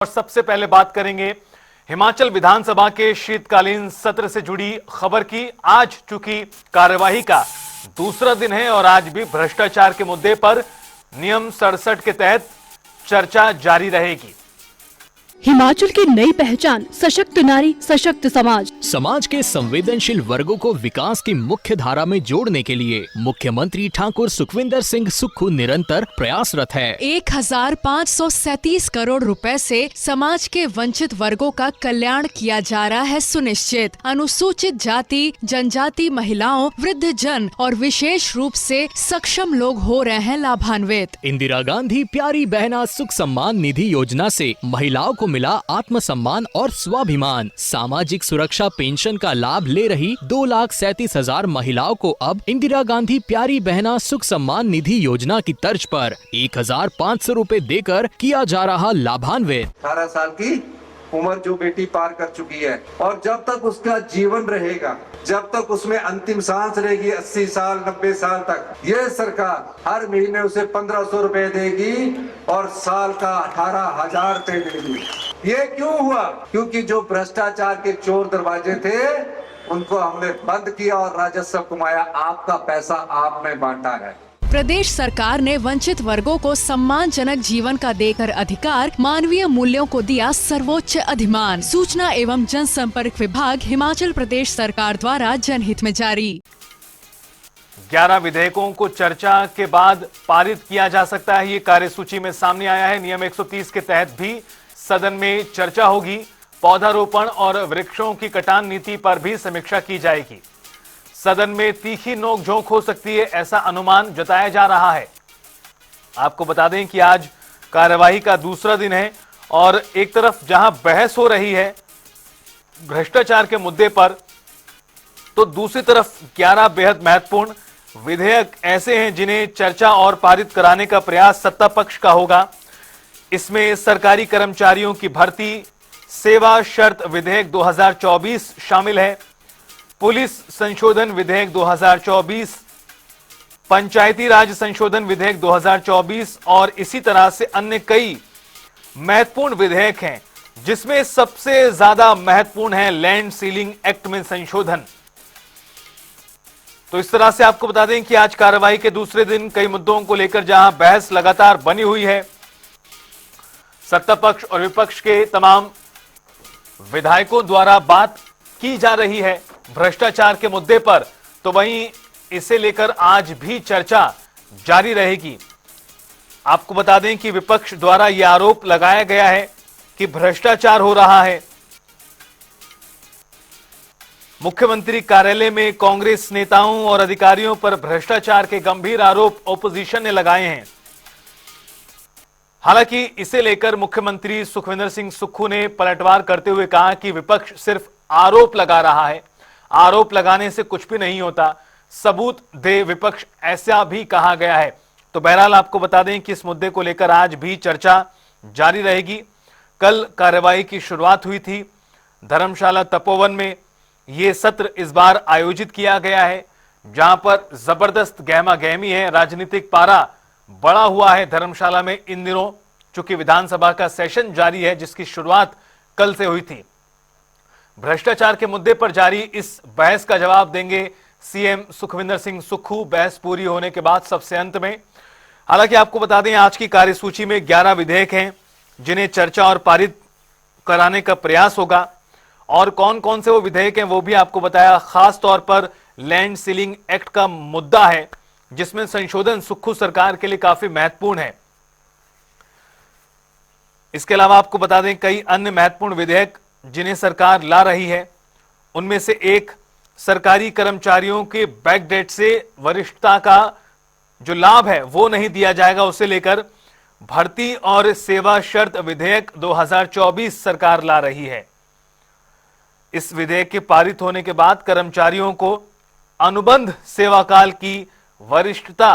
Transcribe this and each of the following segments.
और सबसे पहले बात करेंगे हिमाचल विधानसभा के शीतकालीन सत्र से जुड़ी खबर की। आज चूंकि कार्यवाही का दूसरा दिन है और आज भी भ्रष्टाचार के मुद्दे पर नियम 67 के तहत चर्चा जारी रहेगी। हिमाचल की नई पहचान, सशक्त नारी सशक्त समाज। समाज के संवेदनशील वर्गों को विकास की मुख्य धारा में जोड़ने के लिए मुख्यमंत्री ठाकुर सुखविंदर सिंह सुक्खू निरंतर प्रयासरत है। 1537 करोड़ रुपए से समाज के वंचित वर्गों का कल्याण किया जा रहा है सुनिश्चित। अनुसूचित जाति, जनजाति, महिलाओं, वृद्ध जन और विशेष रूप से सक्षम लोग हो रहे हैं लाभान्वित। इंदिरा गांधी प्यारी बहना सुख सम्मान निधि योजना से महिलाओं को मिला आत्मसम्मान और स्वाभिमान। सामाजिक सुरक्षा पेंशन का लाभ ले रही 2,37,000 महिलाओं को अब इंदिरा गांधी प्यारी बहना सुख सम्मान निधि योजना की तर्ज पर 1,500 रुपए देकर किया जा रहा लाभान्वित। 18 साल की उम्र जो बेटी पार कर चुकी है और जब तक उसका जीवन रहेगा, जब तक उसमें अंतिम सांस रहेगी 80 साल 90 साल तक, ये सरकार हर महीने उसे 1,500 रुपए देगी और साल का 18,000 रुपए देगी। ये क्यों हुआ? क्योंकि जो भ्रष्टाचार के चोर दरवाजे थे उनको हमने बंद किया और राजस्व कमाया। आपका पैसा आपने बांटा है। प्रदेश सरकार ने वंचित वर्गों को सम्मानजनक जीवन का देकर अधिकार, मानवीय मूल्यों को दिया सर्वोच्च अधिमान। सूचना एवं जनसंपर्क विभाग हिमाचल प्रदेश सरकार द्वारा जनहित में जारी। 11 विधेयकों को चर्चा के बाद पारित किया जा सकता है, ये कार्यसूची में सामने आया है। नियम 130 के तहत भी सदन में चर्चा होगी। पौधारोपण और वृक्षों की कटान नीति पर भी समीक्षा की जाएगी। सदन में तीखी नोकझोंक हो सकती है, ऐसा अनुमान जताया जा रहा है। आपको बता दें कि आज कार्यवाही का दूसरा दिन है और एक तरफ जहां बहस हो रही है भ्रष्टाचार के मुद्दे पर, तो दूसरी तरफ 11 बेहद महत्वपूर्ण विधेयक ऐसे हैं जिन्हें चर्चा और पारित कराने का प्रयास सत्ता पक्ष का होगा। इसमें सरकारी कर्मचारियों की भर्ती, सेवा शर्त विधेयक 2024 शामिल है, पुलिस संशोधन विधेयक 2024, पंचायती राज संशोधन विधेयक 2024 और इसी तरह से अन्य कई महत्वपूर्ण विधेयक हैं, जिसमें सबसे ज्यादा महत्वपूर्ण है लैंड सीलिंग एक्ट में संशोधन। तो इस तरह से आपको बता दें कि आज कार्रवाई के दूसरे दिन कई मुद्दों को लेकर जहां बहस लगातार बनी हुई है, सत्ता पक्ष और विपक्ष के तमाम विधायकों द्वारा बात की जा रही है भ्रष्टाचार के मुद्दे पर, तो वहीं इसे लेकर आज भी चर्चा जारी रहेगी। आपको बता दें कि विपक्ष द्वारा यह आरोप लगाया गया है कि भ्रष्टाचार हो रहा है। मुख्यमंत्री कार्यालय में कांग्रेस नेताओं और अधिकारियों पर भ्रष्टाचार के गंभीर आरोप ओपोजिशन ने लगाए हैं। हालांकि इसे लेकर मुख्यमंत्री सुखविंदर सिंह सुक्खू ने पलटवार करते हुए कहा कि विपक्ष सिर्फ आरोप लगा रहा है, आरोप लगाने से कुछ भी नहीं होता, सबूत दे विपक्ष, ऐसा भी कहा गया है। तो बहरहाल आपको बता दें कि इस मुद्दे को लेकर आज भी चर्चा जारी रहेगी। कल कार्यवाही की शुरुआत हुई थी धर्मशाला तपोवन में। यह सत्र इस बार आयोजित किया गया है जहां पर जबरदस्त गहमा गहमी है, राजनीतिक पारा बढ़ा हुआ है धर्मशाला में इन दिनों, चूंकि विधानसभा का सेशन जारी है जिसकी शुरुआत कल से हुई थी। भ्रष्टाचार के मुद्दे पर जारी इस बहस का जवाब देंगे सीएम सुखविंदर सिंह सुक्खू बहस पूरी होने के बाद सबसे अंत में। हालांकि आपको बता दें आज की कार्यसूची में 11 विधेयक हैं जिन्हें चर्चा और पारित कराने का प्रयास होगा, और कौन कौन से वो विधेयक हैं वो भी आपको बताया। खास तौर पर लैंड सीलिंग एक्ट का मुद्दा है जिसमें संशोधन सुक्खू सरकार के लिए काफी महत्वपूर्ण है। इसके अलावा आपको बता दें कई अन्य महत्वपूर्ण विधेयक जिन्हें सरकार ला रही है, उनमें से एक सरकारी कर्मचारियों के बैकडेट से वरिष्ठता का जो लाभ है वो नहीं दिया जाएगा, उसे लेकर भर्ती और सेवा शर्त विधेयक 2024 सरकार ला रही है। इस विधेयक के पारित होने के बाद कर्मचारियों को अनुबंध सेवाकाल की वरिष्ठता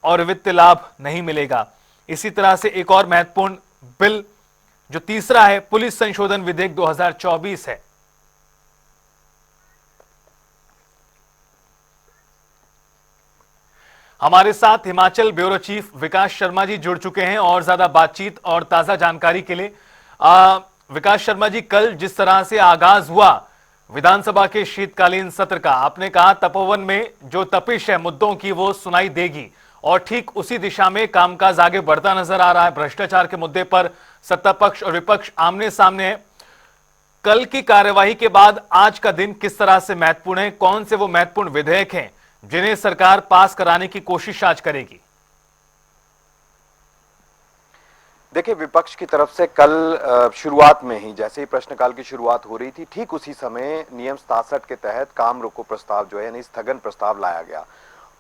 और वित्त लाभ नहीं मिलेगा। इसी तरह से एक और महत्वपूर्ण बिल जो तीसरा है पुलिस संशोधन विधेयक 2024 है। हमारे साथ हिमाचल ब्यूरो चीफ विकास शर्मा जी जुड़ चुके हैं और ज्यादा बातचीत और ताजा जानकारी के लिए। विकास शर्मा जी, कल जिस तरह से आगाज हुआ विधानसभा के शीतकालीन सत्र का, आपने कहा तपोवन में जो तपिश है मुद्दों की वो सुनाई देगी, और ठीक उसी दिशा में कामकाज आगे बढ़ता नजर आ रहा है। भ्रष्टाचार के मुद्दे पर सत्ता पक्ष और विपक्ष आमने सामने है। कल की कार्यवाही के बाद आज का दिन किस तरह से महत्वपूर्ण है? कौन से वो महत्वपूर्ण विधेयक हैं जिन्हें सरकार पास कराने की कोशिश आज करेगी? देखिए, विपक्ष की तरफ से कल शुरुआत में ही, जैसे ही प्रश्नकाल की शुरुआत हो रही थी, ठीक उसी समय नियम 67 के तहत काम रोको प्रस्ताव जो है यानी स्थगन प्रस्ताव लाया गया।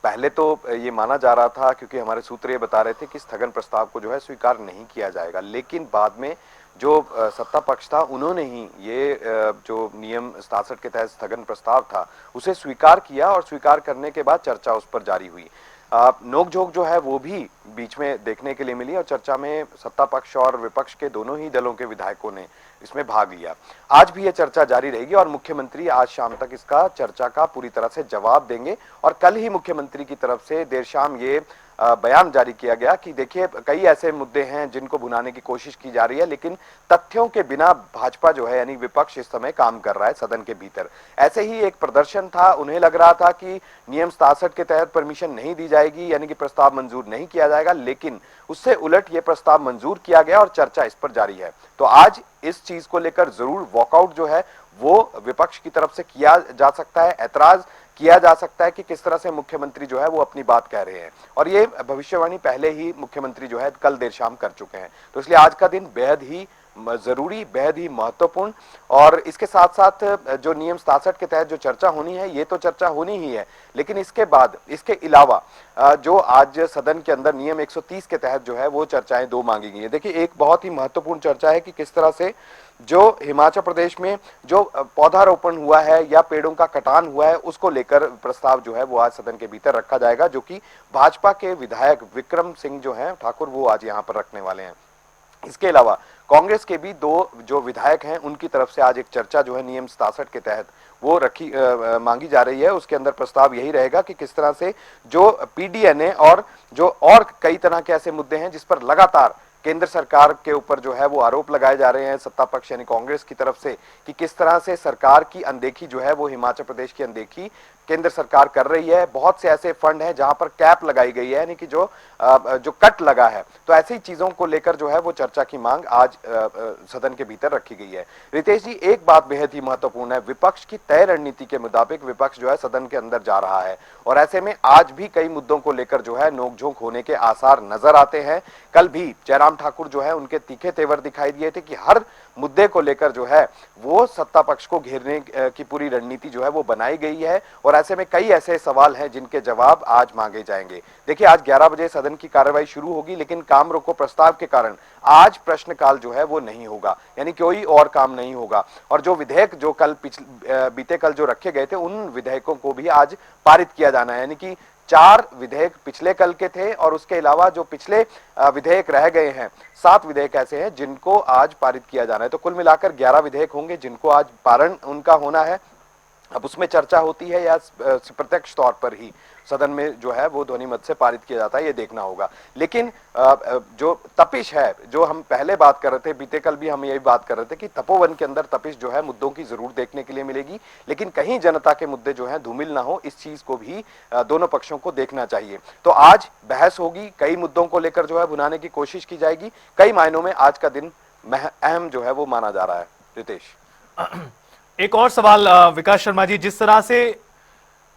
पहले तो ये माना जा रहा था, क्योंकि हमारे सूत्र ये बता रहे थे कि स्थगन प्रस्ताव को जो है स्वीकार नहीं किया जाएगा, लेकिन बाद में जो सत्ता पक्ष था उन्होंने ही ये जो नियम 67 के तहत स्थगन प्रस्ताव था उसे स्वीकार किया, और स्वीकार करने के बाद चर्चा उस पर जारी हुई। नोकझोंक जो है वो भी बीच में देखने के लिए मिली, और चर्चा में सत्ता पक्ष और विपक्ष के दोनों ही दलों के विधायकों ने इसमें भाग लिया। आज भी ये चर्चा जारी रहेगी, और मुख्यमंत्री आज शाम तक इसका चर्चा का पूरी तरह से जवाब देंगे। और कल ही मुख्यमंत्री की तरफ से देर शाम ये बयान जारी किया गया कि देखिए, कई ऐसे मुद्दे हैं जिनको भुनाने की कोशिश की जा रही है, लेकिन तथ्यों के बिना भाजपा जो है यानी विपक्ष इस समय काम कर रहा है सदन के भीतर। ऐसे ही एक प्रदर्शन था, उन्हें लग रहा था कि नियम 67 के तहत परमिशन नहीं दी जाएगी, यानी कि प्रस्ताव मंजूर नहीं किया जाएगा, लेकिन उससे उलट ये प्रस्ताव मंजूर किया गया और चर्चा इस पर जारी है। तो आज इस चीज को लेकर जरूर वॉकआउट जो है वो विपक्ष की तरफ से किया जा सकता है, ऐतराज किया जा सकता है कि किस तरह से मुख्यमंत्री जो है वो अपनी बात कह रहे हैं, और ये भविष्यवाणी पहले ही मुख्यमंत्री जो है कल देर शाम कर चुके हैं। तो इसलिए आज का दिन बेहद ही जरूरी, बेहद ही महत्वपूर्ण, और इसके साथ साथ जो नियम 67 के तहत जो चर्चा होनी है ये तो चर्चा होनी ही है, लेकिन इसके बाद इसके अलावा जो आज सदन के अंदर नियम 130 के तहत जो है वो चर्चाएं दो मांगी गई है। देखिए, एक बहुत ही महत्वपूर्ण चर्चा है कि किस तरह से जो हिमाचल प्रदेश में जो पौधारोपण हुआ है या पेड़ों का कटान हुआ है उसको लेकर प्रस्ताव जो है वो आज सदन के भीतर रखा जाएगा, जो कि भाजपा के विधायक विक्रम सिंह जो हैं ठाकुर वो आज यहाँ पर रखने वाले हैं। इसके अलावा कांग्रेस के भी दो जो विधायक हैं उनकी तरफ से आज एक चर्चा जो है नियम 67 के तहत वो मांगी जा रही है। उसके अंदर प्रस्ताव यही रहेगा कि किस तरह से जो पीडीएनए और कई तरह के ऐसे मुद्दे हैं जिस पर लगातार केंद्र सरकार के ऊपर जो है वो आरोप लगाए जा रहे हैं सत्ता पक्ष यानी कांग्रेस की तरफ से, कि किस तरह से सरकार की अनदेखी जो है वो हिमाचल प्रदेश की अनदेखी केंद्र सरकार कर रही है। बहुत से ऐसे फंड हैं जहां पर कैप लगाई गई है, यानी कि जो कट लगा है। तो ऐसी चीजों को लेकर जो है वो चर्चा की मांग आज सदन के भीतर रखी गई है। रितेश जी, एक बात बेहद ही महत्वपूर्ण है, विपक्ष की तय रणनीति के मुताबिक विपक्ष जो है सदन के अंदर जा रहा है, और ऐसे में आज भी कई मुद्दों को लेकर जो है नोकझोंक होने के आसार नजर आते हैं। कल भी जयराम ठाकुर जो है उनके तीखे तेवर दिखाई दिए थे कि हर मुद्दे को लेकर जो है वो सत्ता पक्ष को घेरने की पूरी रणनीति जो है वो बनाई गई है, और ऐसे में कई ऐसे सवाल हैं जिनके जवाब आज मांगे जाएंगे। देखिए, आज 11 बजे सदन की कार्रवाई शुरू होगी, लेकिन काम रोको प्रस्ताव के कारण आज प्रश्नकाल जो है वो नहीं होगा, यानी कोई और काम नहीं होगा। और जो विधेयक जो कल बीते कल जो रखे गए थे उन विधेयकों को भी आज पारित किया जाना है, यानी कि 4 विधेयक पिछले कल के थे, और उसके अलावा जो पिछले विधेयक रह गए हैं 7 विधेयक ऐसे हैं जिनको आज पारित किया जाना है। तो कुल मिलाकर 11 विधेयक होंगे जिनको आज पारण उनका होना है। अब उसमें चर्चा होती है या प्रत्यक्ष तौर पर ही सदन में जो है वो ध्वनि मत से पारित किया जाता है, ये देखना होगा। लेकिन जो तपिश है, जो हम पहले बात कर रहे थे, बीते कल भी हम यही बात कर रहे थे कि तपोवन के अंदर तपिश जो है मुद्दों की जरूर देखने के लिए मिलेगी, लेकिन कहीं जनता के मुद्दे जो है धूमिल ना हो, इस चीज को भी दोनों पक्षों को देखना चाहिए। तो आज बहस होगी, कई मुद्दों को लेकर जो है भुनाने की कोशिश की जाएगी। कई मायनों में आज का दिन अहम जो है वो माना जा रहा है। रितेश, एक और सवाल विकास शर्मा जी, जिस तरह से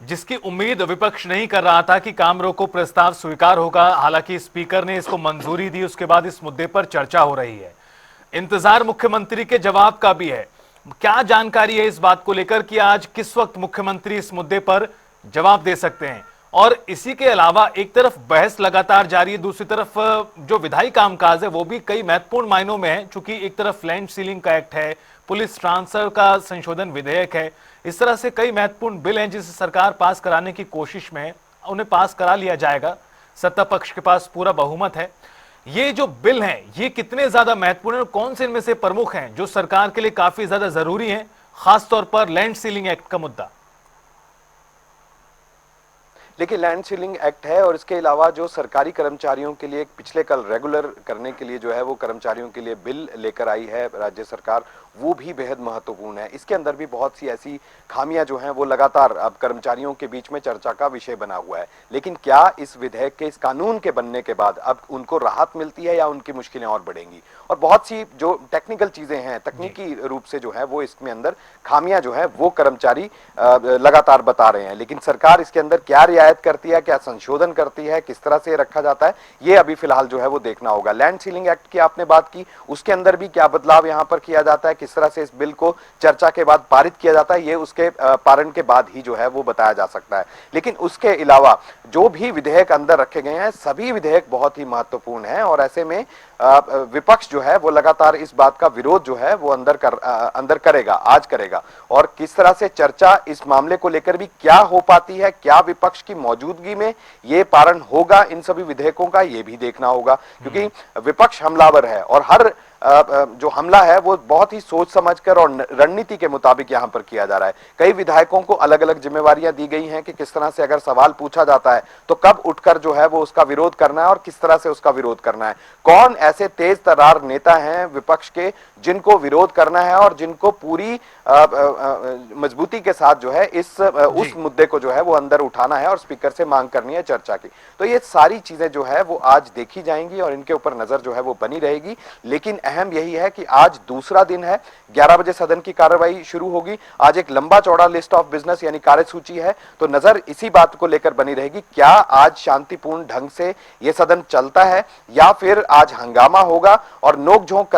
जिसकी उम्मीद विपक्ष नहीं कर रहा था कि काम रोको प्रस्ताव स्वीकार होगा, हालांकि स्पीकर ने इसको मंजूरी दी, उसके बाद इस मुद्दे पर चर्चा हो रही है। इंतजार मुख्यमंत्री के जवाब का भी है। क्या जानकारी है इस बात को लेकर कि आज किस वक्त मुख्यमंत्री इस मुद्दे पर जवाब दे सकते हैं? और इसी के अलावा एक तरफ बहस लगातार जारी है, दूसरी तरफ जो विधायी कामकाज है वो भी कई महत्वपूर्ण मायनों में है, चूंकि एक तरफ लैंड सीलिंग का एक्ट है, पुलिस ट्रांसफर का संशोधन विधेयक है, इस तरह से कई महत्वपूर्ण बिल हैं जिसे सरकार पास कराने की कोशिश में है। उन्हें पास करा लिया जाएगा, सत्ता पक्ष के पास पूरा बहुमत है। ये जो बिल हैं ये कितने ज्यादा महत्वपूर्ण है और कौन से इनमें से प्रमुख हैं जो सरकार के लिए काफी ज्यादा जरूरी हैं, खासतौर पर लैंड सीलिंग एक्ट का मुद्दा? लेकिन लैंड सीलिंग एक्ट है और इसके अलावा जो सरकारी कर्मचारियों के लिए पिछले कल रेगुलर करने के लिए जो है वो कर्मचारियों के लिए बिल लेकर आई है राज्य सरकार, वो भी बेहद महत्वपूर्ण है। इसके अंदर भी बहुत सी ऐसी खामियां जो हैं वो लगातार अब कर्मचारियों के बीच में चर्चा का विषय बना हुआ है। लेकिन क्या इस विधेयक के, इस कानून के बनने के बाद अब उनको राहत मिलती है या उनकी मुश्किलें और बढ़ेंगी? और बहुत सी जो टेक्निकल चीजें हैं, तकनीकी रूप से जो है वो इसमें अंदर खामियां जो है वो कर्मचारी लगातार बता रहे हैं। लेकिन सरकार इसके अंदर क्या रियायत करती है, क्या संशोधन करती है, किस तरह से रखा जाता है, ये अभी फिलहाल जो है वो देखना होगा। लैंड सीलिंग एक्ट की आपने बात की, उसके अंदर भी क्या बदलाव यहां पर किया जाता है, किस तरह से इस बिल को चर्चा के बाद पारित किया जाता है, ये उसके पारण के बाद ही जो है वो बताया जा सकता है। लेकिन उसके अलावा जो भी विधेयक अंदर रखे गए हैं, सभी विधेयक बहुत ही महत्वपूर्ण हैं और ऐसे में विपक्ष जो है वो लगातार इस बात का विरोध जो है वो अंदर करेगा, आज करेगा। और किस तरह से चर्चा इस मामले को लेकर भी क्या हो पाती है, क्या विपक्ष की मौजूदगी में ये पारण होगा इन सभी विधेयकों का, ये भी देखना होगा। क्योंकि विपक्ष हमलावर है और हर जो हमला है वो बहुत ही सोच समझकर और रणनीति के मुताबिक यहां पर किया जा रहा है। कई विधायकों को अलग अलग जिम्मेवारियां दी गई हैं कि किस तरह से अगर सवाल पूछा जाता है तो कब उठकर जो है वो उसका विरोध करना है और किस तरह से उसका विरोध करना है। कौन ऐसे तेज तर्रार नेता हैं विपक्ष के जिनको विरोध करना है और जिनको पूरी मजबूती के साथ जो है उस मुद्दे को जो है वो अंदर उठाना है और स्पीकर से मांग करनी है चर्चा की। तो ये सारी चीजें जो है वो आज देखी जाएंगी और इनके ऊपर नजर जो है वो बनी रहेगी। लेकिन अहम यही है कि आज दूसरा दिन है, 11 बजे सदन की कार्रवाई शुरू होगी। आज एक लंबा चौड़ा लिस्ट ऑफ बिजनेस यानी कार्यसूची है, तो नजर इसी बात को लेकर बनी रहेगी, क्या आज शांतिपूर्ण ढंग से यह सदन चलता है या फिर आज हंगामा होगा और नोकझोंक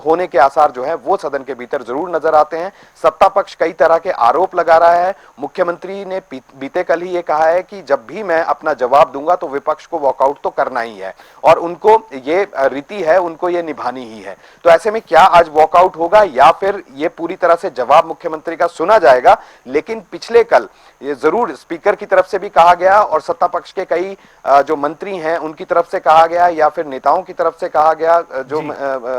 होने के आसार जो है वो सदन के भीतर जरूर नजर आते हैं। सत्ता पक्ष कई तरह के आरोप लगा रहा है। मुख्यमंत्री ने बीते कल ही ये कहा है कि जब भी मैं अपना जवाब दूंगा तो विपक्ष को वॉकआउट तो करना ही है और उनको ये रीति है, उनको ये निभानी ही है। तो ऐसे में क्या आज वॉकआउट होगा या फिर ये पूरी तरह से जवाब मुख्यमंत्री का सुना जाएगा? लेकिन पिछले कल ये जरूर स्पीकर की तरफ से भी कहा गया और सत्ता पक्ष के कई जो मंत्री हैं उनकी तरफ से कहा गया या फिर नेताओं की तरफ से कहा गया, जो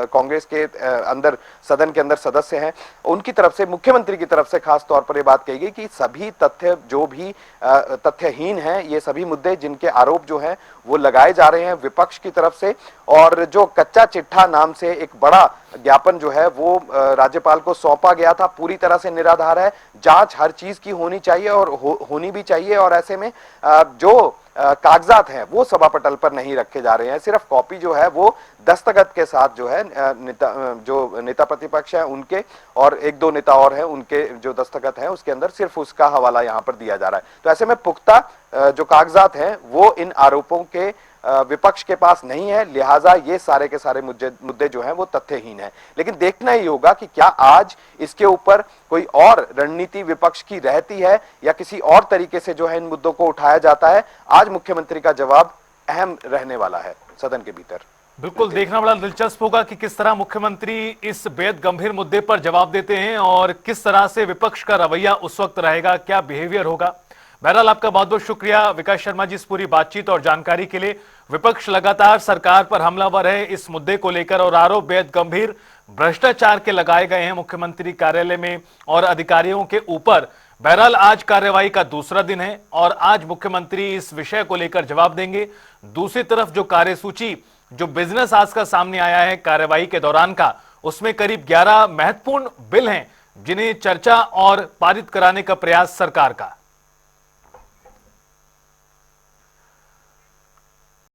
कांग्रेस के अंदर सदन के अंदर सदस्य हैं उनकी तरफ से, मुख्यमंत्री की तरफ से खास तौर पर यह बात कही गई कि सभी तथ्य जो भी तथ्यहीन हैं, ये सभी मुद्दे जिनके आरोप जो हैं वो लगाए जा रहे हैं विपक्ष की तरफ से, और जो कच्चा चिट्ठा नाम से एक बड़ा ज्ञापन जो है वो राज्यपाल को सौंपा गया था, पूरी तरह से निराधार है। जांच हर चीज की होनी चाहिए और होनी भी चाहिए और ऐसे में जो कागजात हैं वो सभापटल पर नहीं रखे जा रहे हैं। सिर्फ कॉपी जो है वो दस्तखत के साथ जो है जो नेता प्रतिपक्ष है उनके और एक दो नेता और हैं उनके जो दस्तखत हैं उसके अंदर सिर्फ उसका हवाला यहां पर दिया जा रहा है। तो ऐसे में पुख्ता जो कागजात हैं वो इन आरोपों के विपक्ष के पास नहीं है, लिहाजा ये सारे के सारे मुद्दे जो हैं वो तथ्यहीन है। लेकिन देखना ही होगा कि क्या आज इसके ऊपर कोई और रणनीति विपक्ष की रहती है या किसी और तरीके से जो है इन मुद्दों को उठाया जाता है। आज मुख्यमंत्री का जवाब अहम रहने वाला है सदन के भीतर। बिल्कुल देखना बड़ा दिलचस्प होगा कि किस तरह मुख्यमंत्री इस बेहद गंभीर मुद्दे पर जवाब देते हैं और किस तरह से विपक्ष का रवैया उस वक्त रहेगा, क्या बिहेवियर होगा। बहरहाल आपका बहुत बहुत शुक्रिया विकास शर्मा जी इस पूरी बातचीत और जानकारी के लिए। विपक्ष लगातार सरकार पर हमलावर है इस मुद्दे को लेकर और आरोप बेहद गंभीर भ्रष्टाचार के लगाए गए हैं मुख्यमंत्री कार्यालय में और अधिकारियों के ऊपर। बहरहाल आज कार्यवाही का दूसरा दिन है और आज मुख्यमंत्री इस विषय को लेकर जवाब देंगे। दूसरी तरफ जो कार्यसूची, जो बिजनेस आज का सामने आया है कार्यवाही के दौरान का, उसमें करीब 11 महत्वपूर्ण बिल हैं जिन्हें चर्चा और पारित कराने का प्रयास सरकार का।